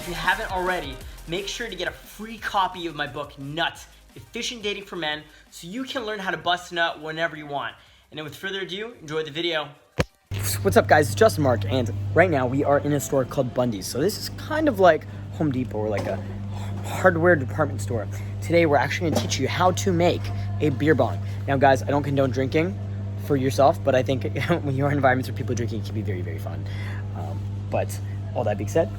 if you haven't already, make sure to get a free copy of my book, Nuts, Efficient Dating for Men, so you can learn how to bust a nut whenever you want. And then with further ado, enjoy the video. What's up, guys? It's Justin Mark, and right now we are in a store called Bundy's. So this is kind of like Home Depot or like a hardware department store. Today we're actually going to teach you how to make a beer bong. Now, guys, I don't condone drinking for yourself, but I think when you're in environments where people are drinking, it can be very, very fun. But all that being said,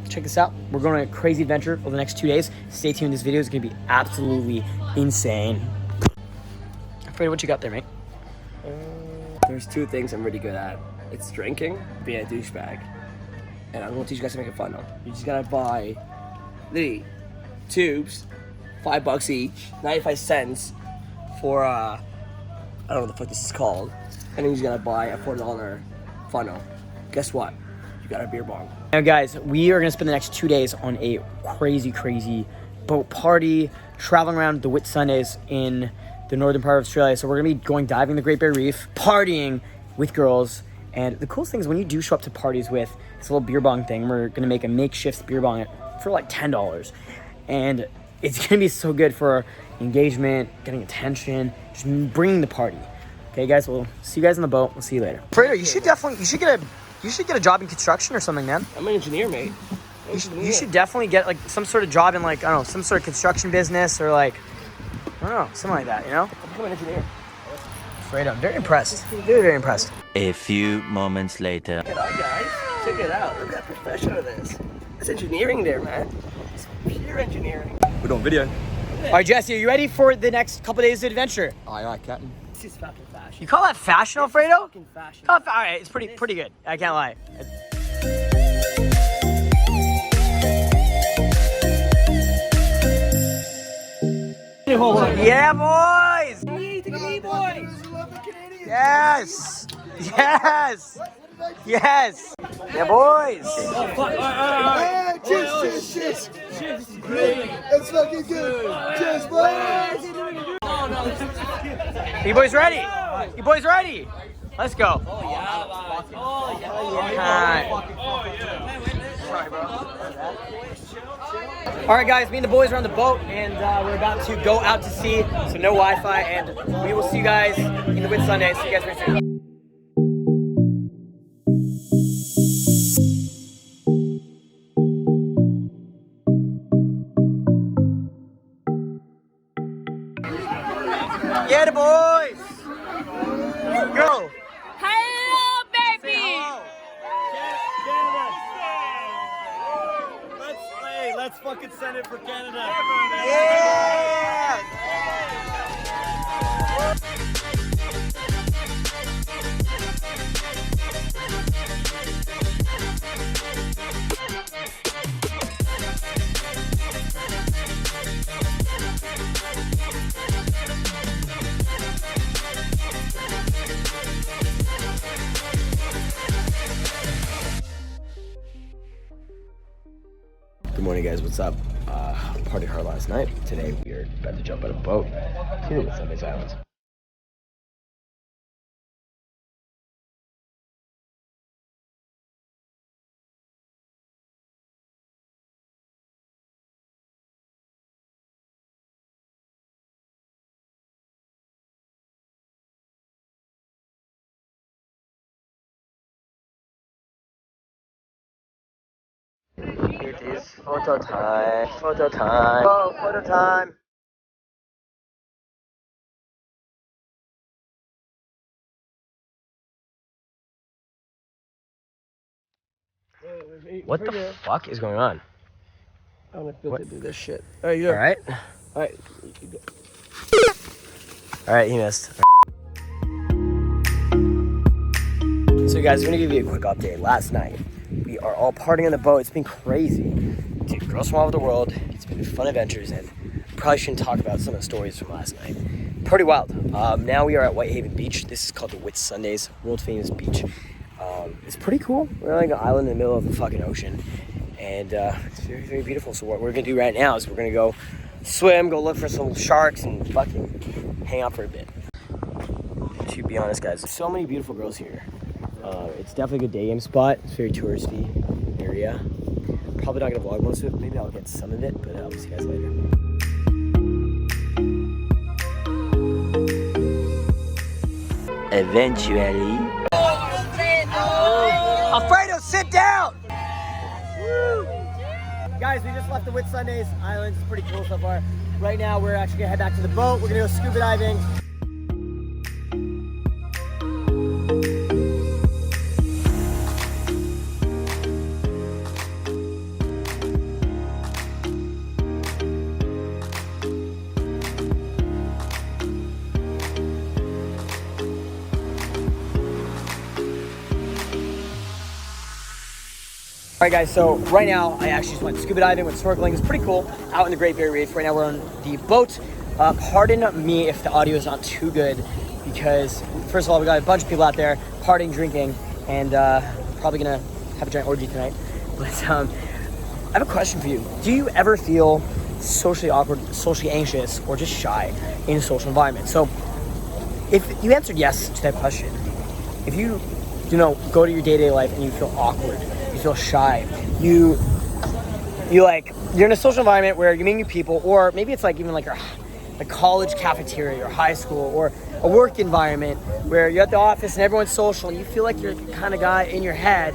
check this out. We're going on a crazy adventure over the next 2 days. Stay tuned. This video is going to be absolutely insane. Fredo, what you got there, mate? There's two things I'm really good at. It's drinking, being a douchebag. And I'm gonna teach you guys to make it fun though. You just gotta buy the tubes, $5 each, 95 cents for I don't know what the fuck this is called. And then you just gotta buy a $4 funnel. Guess what? You got a beer bong. Now, guys, we are gonna spend the next 2 days on a crazy boat party, traveling around the Whitsundays in the northern part of Australia. So we're gonna be going diving the Great Barrier Reef, partying with girls. And the coolest thing is when you do show up to parties with this little beer bong thing, we're gonna make a makeshift beer bong for like $10. And it's gonna be so good for engagement, getting attention, just bringing the party. Okay, guys, we'll see you guys on the boat. We'll see you later. Fredo, you should get a job in construction or something, man. I'm an engineer, mate. You should definitely get like some sort of job in like, I don't know, some sort of construction business or like, I don't know, something like that, you know? I'll become an engineer. Fredo, I'm very impressed. Very impressed. A few moments later. Check it out, guys. Check it out. Look at the profession of this. It's engineering there, man. It's pure engineering. We're doing video. All right, Jesse, are you ready for the next couple days of adventure? Aye, Captain. This is fucking fashion. You call that fashion, Alfredo? Fucking fashion. All right, it's pretty good. I can't lie. Yeah, boys! Yes! Yes! Yes! Yeah, boys! Cheers! It's fucking good! Cheers, boys! You boys ready? You boys ready? Let's go. Sorry, bro. All right, guys, me and the boys are on the boat, and we're about to go out to sea, so no Wi-Fi, and we will see you guys in the Whitsunday. See you guys very soon. Yeah, the boys! Go! Hello, baby! Let's fucking send it for Canada. Yeah! Good morning, guys. What's up? Party hard last night. Today we are about to jump on a boat to the Sundays Islands. It is photo time. Photo time. Oh, photo time. What the fuck is going on? I'm not built to do this shit. All right. Alright. All right, he missed. So, guys, I'm gonna give you a quick update. Last night, we are all partying on the boat. It's been crazy. Dude, girls from all over the world. It's been fun adventures, and probably shouldn't talk about some of the stories from last night. Pretty wild. Now we are at Whitehaven Beach. This is called the Whitsundays, world famous beach. It's pretty cool. We're like an island in the middle of the fucking ocean, and it's very, very beautiful. So what we're gonna do right now is we're gonna go swim, go look for some sharks, and fucking hang out for a bit. To be honest, guys, so many beautiful girls here. It's definitely a good day game spot. It's a very touristy area. probably not gonna vlog most of it. Maybe I'll get some of it, but I'll see you guys later. Eventually. Alfredo, sit down! Woo. Guys, we just left the Whitsundays Islands. It's pretty cool so far. Right now, we're actually gonna head back to the boat. We're gonna go scuba diving. All right, guys, so right now I actually just went scuba diving, went snorkeling. It's pretty cool out in the Great Barrier Reef. Right now we're on the boat. Pardon me if the audio is not too good because, first of all, we got a bunch of people out there partying, drinking, and probably gonna have a giant orgy tonight. But I have a question for you. Do you ever feel socially awkward, socially anxious, or just shy in a social environment? So if you answered yes to that question, if you go to your day-to-day life and you feel awkward, you feel shy, you're in a social environment where you're meeting new people, or maybe it's like even like a college cafeteria or high school or a work environment where you're at the office and everyone's social and you feel like you're the kind of guy in your head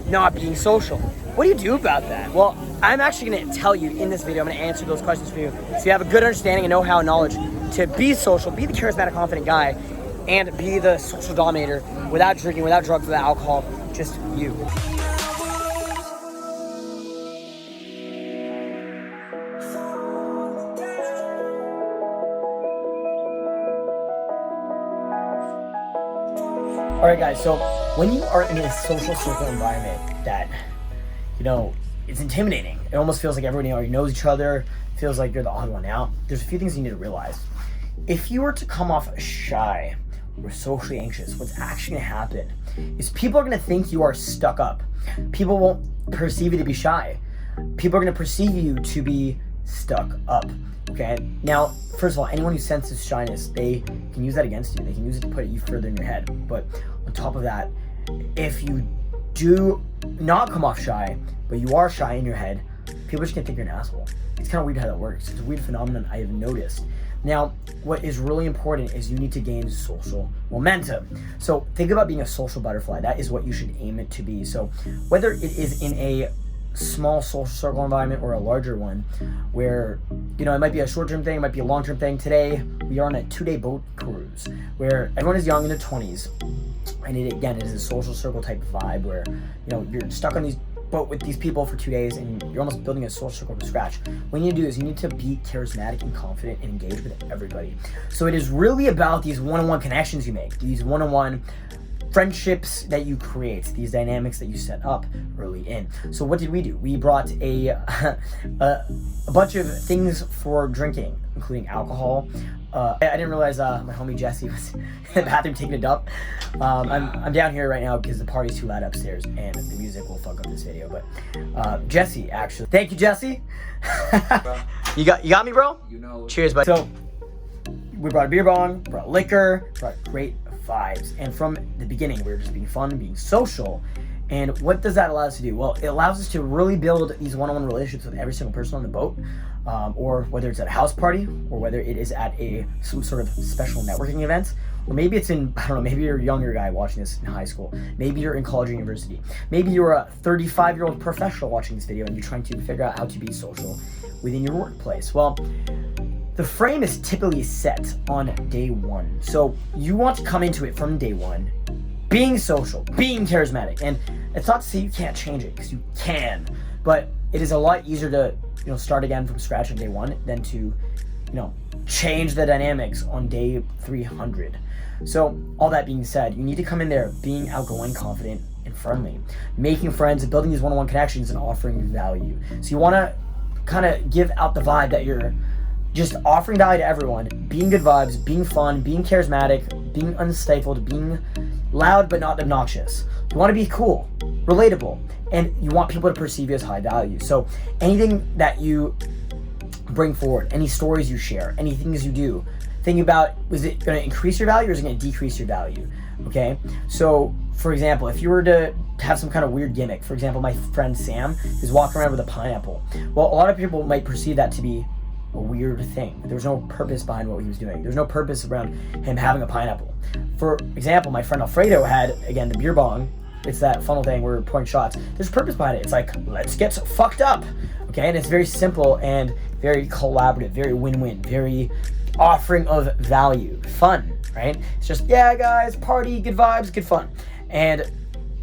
not being social. What do you do about that? Well, I'm actually going to tell you in this video. I'm going to answer those questions for you so you have a good understanding and know-how and knowledge to be social, be the charismatic, confident guy, and be the social dominator without drinking, without drugs, without alcohol, just you. All right, guys, so when you are in a social circle environment that, it's intimidating. It almost feels like everybody already knows each other, feels like you're the odd one out. There's a few things you need to realize. If you were to come off shy or socially anxious, what's actually gonna happen is people are gonna think you are stuck up. People won't perceive you to be shy. People are gonna perceive you to be stuck up, okay? Now, first of all, anyone who senses shyness, they can use that against you. They can use it to put you further in your head. But on top of that, if you do not come off shy, but you are shy in your head, people are just gonna think you're an asshole. It's kind of weird how that works. It's a weird phenomenon I have noticed. Now, what is really important is you need to gain social momentum. So think about being a social butterfly. That is what you should aim it to be. So whether it is in a small social circle environment or a larger one where, it might be a short-term thing, it might be a long-term thing. Today, we are on a 2-day boat cruise where everyone is young in their 20s. And it is a social circle type vibe where, you're stuck on these boat with these people for 2 days and you're almost building a social circle from scratch. What you need to do is you need to be charismatic and confident and engage with everybody. So it is really about these one-on-one connections you make, these one-on-one friendships that you create, these dynamics that you set up early in. So what did we do? We brought a bunch of things for drinking, including alcohol. I didn't realize my homie Jesse was in the bathroom taking a dump. I'm down here right now because the party's too loud upstairs and the music will fuck up this video. But Jesse, actually, thank you, Jesse. You got me, bro. Cheers, buddy. So we brought a beer bong, brought liquor, brought great vibes, and from the beginning we were just being fun, being social. And what does that allow us to do? Well, it allows us to really build these one-on-one relationships with every single person on the boat, or whether it's at a house party, or whether it is at some sort of special networking event, or maybe it's in, maybe you're a younger guy watching this in high school, maybe you're in college or university, maybe you're a 35-year-old professional watching this video and you're trying to figure out how to be social within your workplace. Well, the frame is typically set on day one. So you want to come into it from day one, being social, being charismatic. And it's not to say you can't change it, because you can, but it is a lot easier to, start again from scratch on day one than to, change the dynamics on day 300. So all that being said, you need to come in there being outgoing, confident, and friendly, making friends, and building these one-on-one connections and offering value. So you want to kind of give out the vibe that you're just offering value to everyone, being good vibes, being fun, being charismatic, being unstifled, being loud but not obnoxious. You want to be cool, relatable, and you want people to perceive you as high value. So anything that you bring forward, any stories you share, any things you do, think about, is it going to increase your value or is it going to decrease your value? okay? So, for example, if you were to have some kind of weird gimmick, for example, my friend Sam is walking around with a pineapple. Well, a lot of people might perceive that to be a weird thing. There was no purpose behind what he was doing. There's no purpose around him having a pineapple. For example, my friend Alfredo had, again, the beer bong. It's that funnel thing where we're pouring shots. There's purpose behind it. It's like, let's get fucked up, okay? And it's very simple and very collaborative, very win-win, very offering of value, fun, right? It's just, yeah, guys, party, good vibes, good fun. And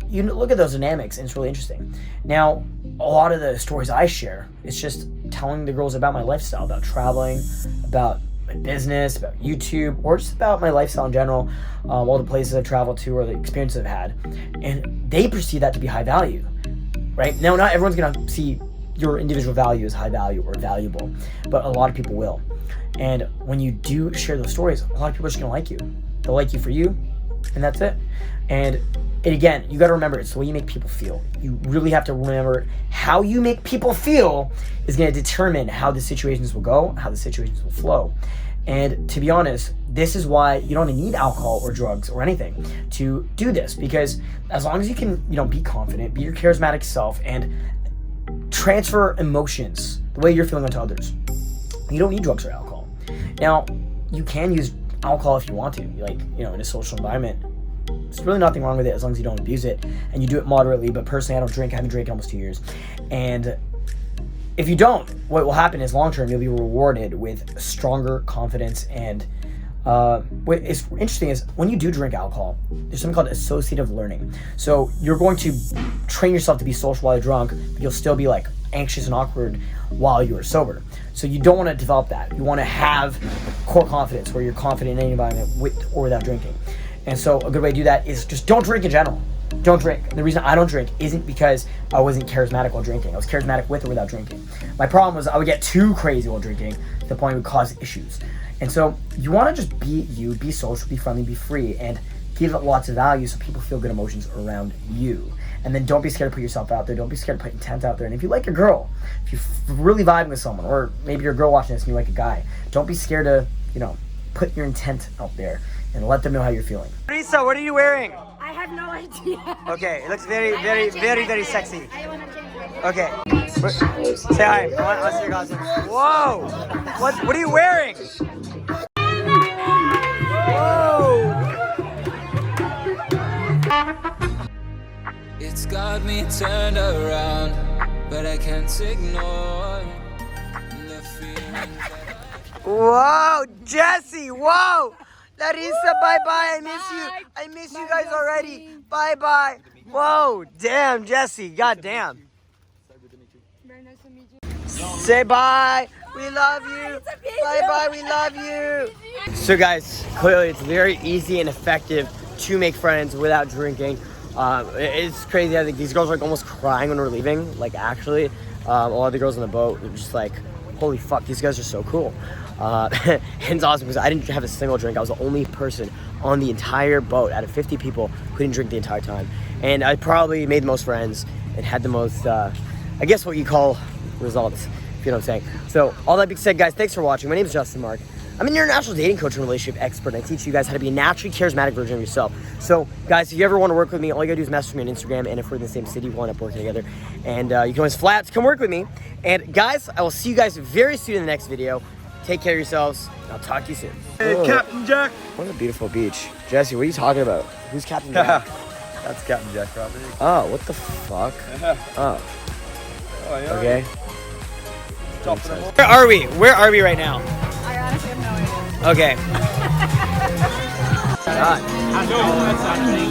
you look at those dynamics and it's really interesting. Now, a lot of the stories I share, it's just telling the girls about my lifestyle, about traveling, about my business, about YouTube, or just about my lifestyle in general, all the places I've traveled to or the experiences I've had. And they perceive that to be high value, right? Now, not everyone's gonna see your individual value as high value or valuable, but a lot of people will. And when you do share those stories, a lot of people are just gonna like you. They'll like you for you, and that's it. And again, you gotta remember, it's the way you make people feel. You really have to remember how you make people feel is gonna determine how the situations will go, how the situations will flow. And to be honest, this is why you don't need alcohol or drugs or anything to do this, because as long as you can, be confident, be your charismatic self, and transfer emotions the way you're feeling onto others, you don't need drugs or alcohol. Now, you can use alcohol if you want to, in a social environment. There's really nothing wrong with it as long as you don't abuse it and you do it moderately. But personally, I don't drink. I haven't drank in almost 2 years. And if you don't, what will happen is long term, you'll be rewarded with stronger confidence. And what is interesting is when you do drink alcohol, there's something called associative learning. So you're going to train yourself to be social while you're drunk, but you'll still be anxious and awkward while you are sober. So you don't want to develop that. You want to have core confidence where you're confident in any environment with or without drinking. And so a good way to do that is just don't drink in general. Don't drink. And the reason I don't drink isn't because I wasn't charismatic while drinking. I was charismatic with or without drinking. My problem was I would get too crazy while drinking to the point it would cause issues. And so you want to just be you, be social, be friendly, be free, and give it lots of value so people feel good emotions around you. And then don't be scared to put yourself out there. Don't be scared to put intent out there. And if you like a girl, if you're really vibing with someone, or maybe you're a girl watching this and you like a guy, don't be scared to, put your intent out there and let them know how you're feeling. Teresa, what are you wearing? I have no idea. Okay, it looks very, very, very, very sexy. I want to change my Okay. Say hi. I want to see your costume. Whoa! What are you wearing? Whoa! It's got me turned around, but I can't ignore the feeling that Whoa, Jesse! Whoa! Larissa, bye-bye. I miss you. I miss you guys already. Bye-bye. Whoa, damn, Jesse. God damn. Very nice to meet you. Say bye. We love you. Bye-bye. We love you. So, guys, clearly it's very easy and effective to make friends without drinking. It's crazy. I think these girls are almost crying when we're leaving. Actually, a lot of the girls on the boat are just holy fuck, these guys are so cool. And it's awesome because I didn't have a single drink. I was the only person on the entire boat out of 50 people who didn't drink the entire time. And I probably made the most friends and had the most, I guess what you call results, if you know what I'm saying. So all that being said, guys, thanks for watching. My name is Justin Mark. I'm an international dating coach and relationship expert, and I teach you guys how to be a naturally charismatic version of yourself. So, guys, if you ever want to work with me, all you gotta do is message me on Instagram, and if we're in the same city, we'll end up working together. And you can always fly out to come work with me. And, guys, I will see you guys very soon in the next video. Take care of yourselves, and I'll talk to you soon. Hey, Captain Jack. What a beautiful beach. Jesse, what are you talking about? Who's Captain Jack? That's Captain Jack property. Oh, what the fuck? Oh. Oh, yeah. Okay. Where are we? Where are we right now? I honestly have no idea. Okay. I know that's happening.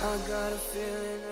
I got a feeling